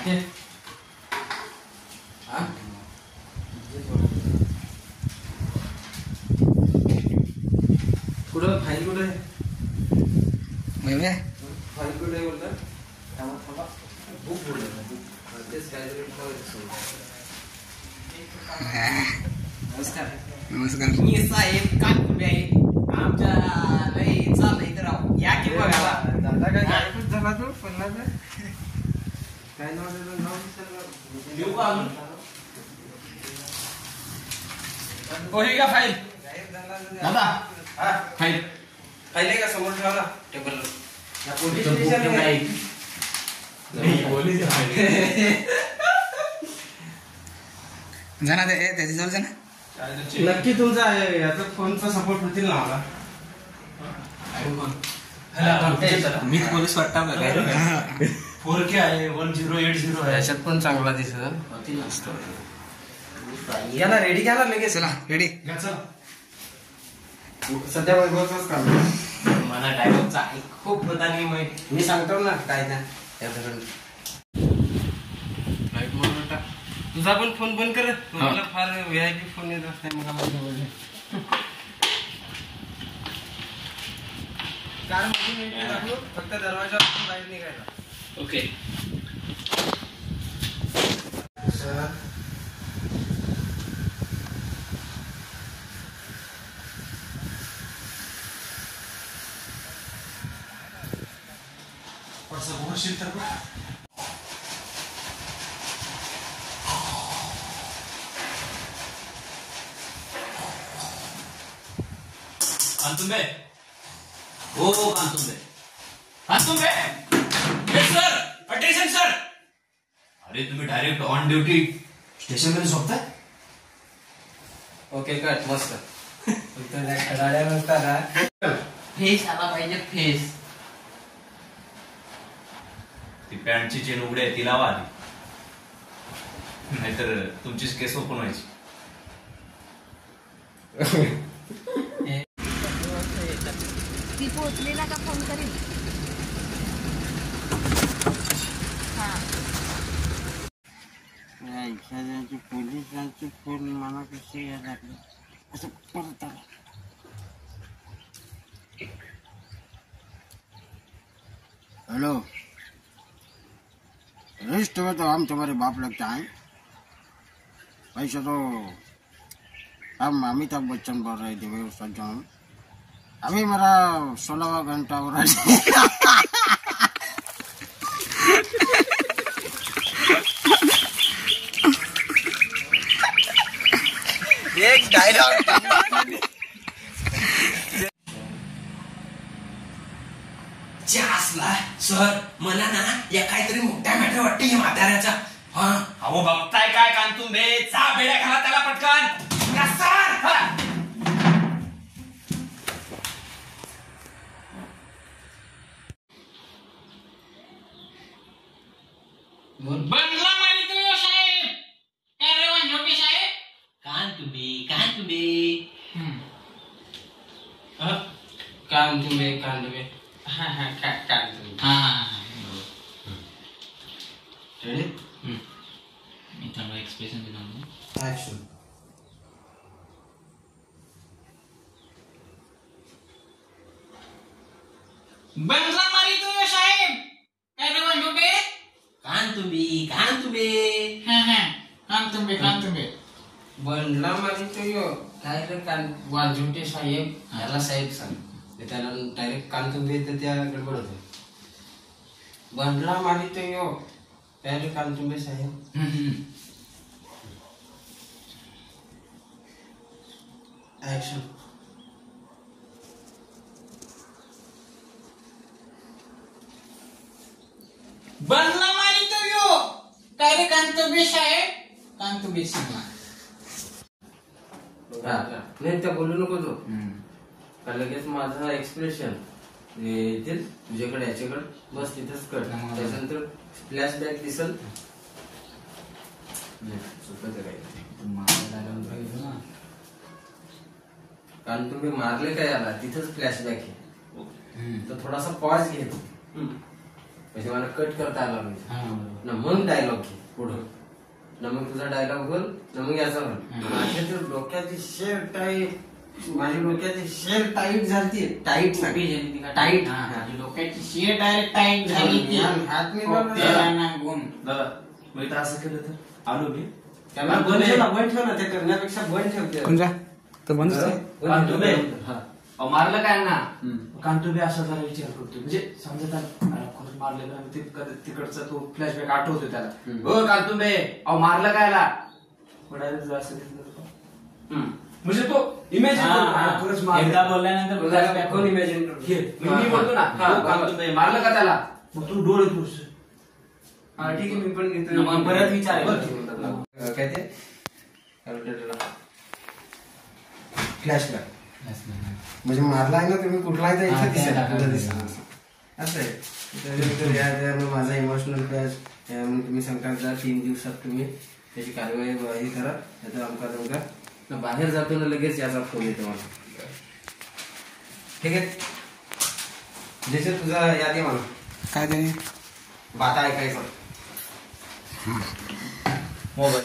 कुठं फाईल कुठे आहे फाईल कुठे बोलतात थांबा बुक बोलत तेच काहीतरी नमस्कार नमस्कार. मी साहेब कानकुंबे आहे. आमच्या लय चाललंय तर राव या की बघायला. दादा काय गायबच झाला तो पन्नास काय नाव त्याचं नाव देऊ का अजून? हे का फाईल दादा फाईल फाईल आहे का समोर ठेवा ना टेबलवर पोलीस पोलीस जाना त्याची जवळ जाना. नक्की तुमचा याचा फोनचा सपोर्ट होतील ना मला मी पोलीस वाटता का काय 4K आहे 1080 आहे याच्यात पण चांगला दिसत याला रेडी घ्या ना लगेच चला रेडी. सध्या वैभवचाच काम मला डायलॉगचा खूप होता नाही माहिती. मी सांगतो ना काय ना लाईट म्हणून टाक. तुझा पण फोन बंद कर मला फार VIP फोन येत असते मला कार मधून फक्त दरवाजापासून बाहेर निघायला. ओके कांतुंबे हो कांतुंबे कांतुंबे येस सर अटेन्शन सर. अरे तुम्ही डायरेक्ट ऑन ड्युटी स्टेशन मध्ये झोपताय. ओके कट मस्त गाड्या नसतात फेस आला पाहिजे फेस. ती पॅन्टची चेन उघडी आहे ती लावा आधी नाहीतर तुमचीच केस ओपन व्हायची. ती पोहोचलेला का फोन करेल. एखाद्याची पोलिसांची फोन मला कशी यायला लागली असं परत आलं. हेलो रेस्ट में तो हम तुम्हारे बाप लगता है वैसे तो हम अमिताभ बच्चन बोल रहे थे मेरे सज्जन. अभी मेरा 16वां घंटा हो रहा है. एक डायलॉग असला सर मला ना या काहीतरी मोठ्या मॅटर वाटते हे म्हाताऱ्याचा. हा अहो बघताय काय कांतुंबे जा बेड्या घाला त्याला पटकन सर. बंगला मारितोय साहेब. काय रे वांझोटे साहेब. कांतुंबे कांदुबे मी चांगला एक्सप्रेशन देणार. ऍक्शन बंगला मारितोय साहेब. काय रे वांझोटे. कांतुंबे बंडला मारितो काय रे वाजवटे साहेब त्याला साहेब सांग त्याला डायरेक्ट कांतुंबे तर त्या गडबड होते. बंडला मारितो काय रे कांतुंबे साहेब. ऍक्शन बंगला मारितोय काय रे कांतुंबे साहेब. कांतुंबे सांगा. नाही त्या बोलू नको तो का लगेच माझा एक्सप्रेशन येतील तुझ्याकडे याच्याकडे बस तिथंच कट. त्याच्यानंतर फ्लॅशबॅक दिसल. चुकत कारण तुम्ही मारले काय याला तिथंच फ्लॅशबॅक आहे तर थोडासा पॉज घे. म्हणजे मला कट करता आला पाहिजे हा बरोबर. ना, मग डायलॉग घे पुढं ना, मग तुझा डायलॉग बोल ना, मग याचा बोल. माझ्या तर डोक्याची शेर टाईट, माझी डोक्याची शेर टाईट झाली, टाईट टाईट डोक्याची शिर डायरेक्ट टाईट झाली हात मी दादा मग इथं असं केलं तर आलो मी त्याला बंद ठेव ना, बंद ठेव ना, ते करण्यापेक्षा बंद ठेवते. कोणचा तो बंदच आहे. कांतुबे हा. अहो, मारलं काय ना कांतुबे असा जरा विचार करतोय म्हणजे समजा त्याला खरंच मारलेलं आणि तिकडचा तो फ्लॅशबॅक आठवतोय त्याला. हो कांतुबे अहो मारलं कायला डायरेक्ट असं म्हणजे तो इमॅजिन खरंच मारलं. एकदा बोलल्यानंतर flashback कोण इमॅजिन मी बोलतो ना हो, कांतुबे मारलं का त्याला मग तू डोळे पुस. हा ठीक आहे, मी पण घेतो. मग परत विचार काय ते फ्लॅशबॅक म्हणजे मारला आहे ना तुम्ही कुठलाही तर इथे दिसेल, कुठं दिसेल असं आहे. त्याच्यानंतर या माझा इमोशनल क्रॅश तुम्ही सांगता जा 3 दिवसात तुम्ही त्याची कार्यवाही करा, त्याचा अमका तमका बाहेर जातो ना लगेच याचा फोन येतो मला. ठीक आहे, जसे तुझा यादी मला काय ते बाता ऐकायचं मोबाईल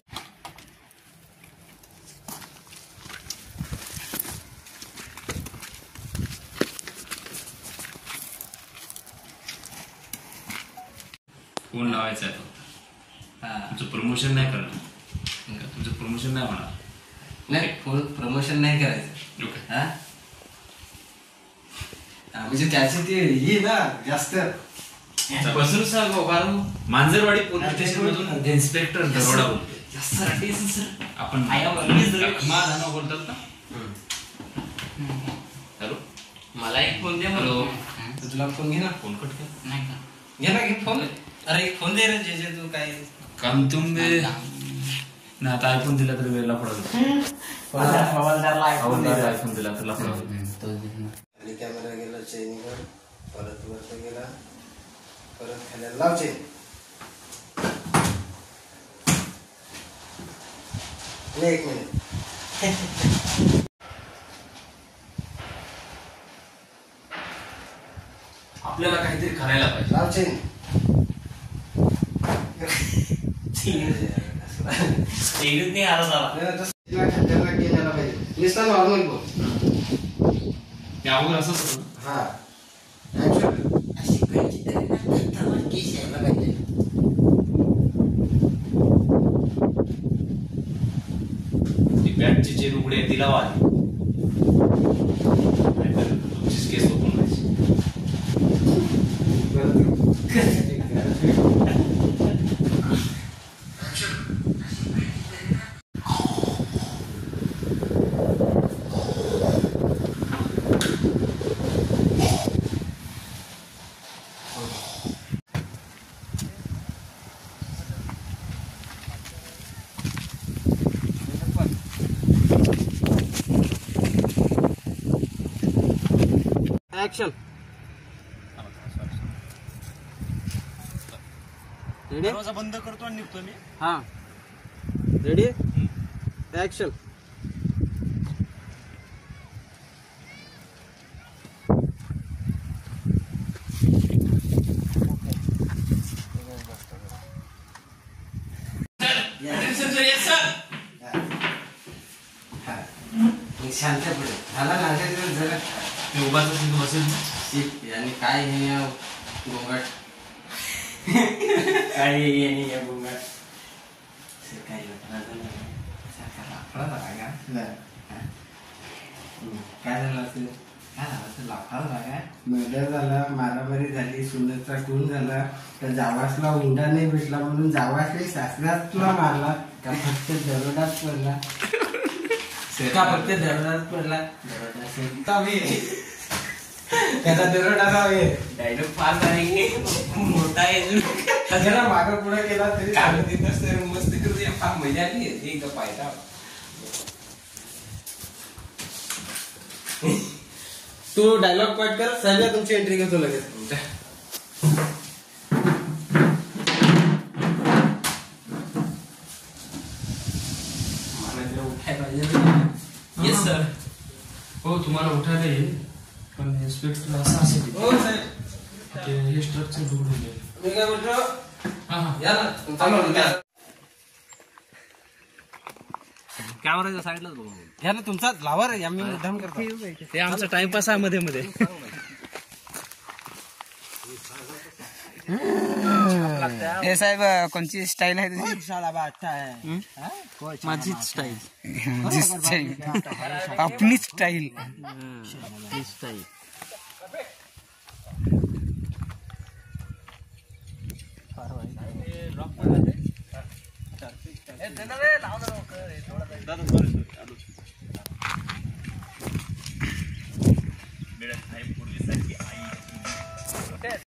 फोन लावायचा आहे फक्त. तुमचं प्रमोशन नाही करणार, तुमचं प्रमोशन नाही होणार. नाही, फोन प्रमोशन नाही करायचं. ओके. हा? म्हणजे त्याची ती ही ना जास्त बसून सांगू कारण मांजरवाडी पोलीस स्टेशन मधून इन्स्पेक्टर दरोडा बोलतोय. आपण माझा नाव बोलतात ना. हॅलो, मला एक फोन दे. हॅलो, तुला फोन घे ना, फोन कट कर. नाही का घे ना, घे फोन. अरे एक फोन दे रे, जे तू काय कांतुंबे ना आता आयफोन दिला तर वेळेला पडतो. हवालदारला आयफोन दिला तर लफडा. आणि कॅमेरा गेला चेनवर, परत वरत गेला, परत खाली लाव चेन. एक मिनिट. आपल्याला काहीतरी करायला पाहिजे. लाव चेन. नाही आला झाला खड्ड्याला गेल्याला पाहिजे. नुसता नॉर्मल बोल. त्यावर असंच होतं. हा ती बॅटची चेन उघडी आहे तिला वाढ. नाहीतर तुमचीच केस ओपन व्हायची. ऍक्शन. रेडी? दरवाजा बंद करतो आणि निघतो मी. हा रेडी ऍक्शन. शांत पडे झाला ना जरा मी उभाच बसेल. आणि काय हे या गोंगाट काय येणे या बोंगाट काय झालं असेल, काय झालं असेल, लाफा झाला काय, मर्डर झाला, मारामारी झाली, सुनेचा खून झाला, तर जावासला हुंडा नाही भेटला म्हणून जावासने सासऱ्यातला मारला का फक्त दरोडाच पडला, का फक्त दरोडाच पडला, त्याचा दरोडा डायलॉग फार भारी मोठा आहे. जरा मागं पुढे केला तरी चालू तिथंच तर मस्त करूया. फार मजा आली एकदा पाहिजे. तू डायलॉग कट कर, सध्या तुमची एंट्री घेतो लगेच. उठायला पाहिजे. Yes sir. हो तुम्हाला उठायला येईल पण इन्स्पेक्टर असं असेल हो साहेब. हे स्ट्रक्चर बुडून गेलं. मी काय म्हणतो हा, हा. या ना तुमचा कॅमेराच्या साईडलाच बघून या ना तुमचा लावा रे आम्ही मुद्दाम करतो ते आमचा टाइमपास आहे मध्ये मध्ये हे साहेब कोणची स्टाईल आहे तुझी माझीच स्टाईल माझी स्टाईल आपली स्टाईल स्टाईल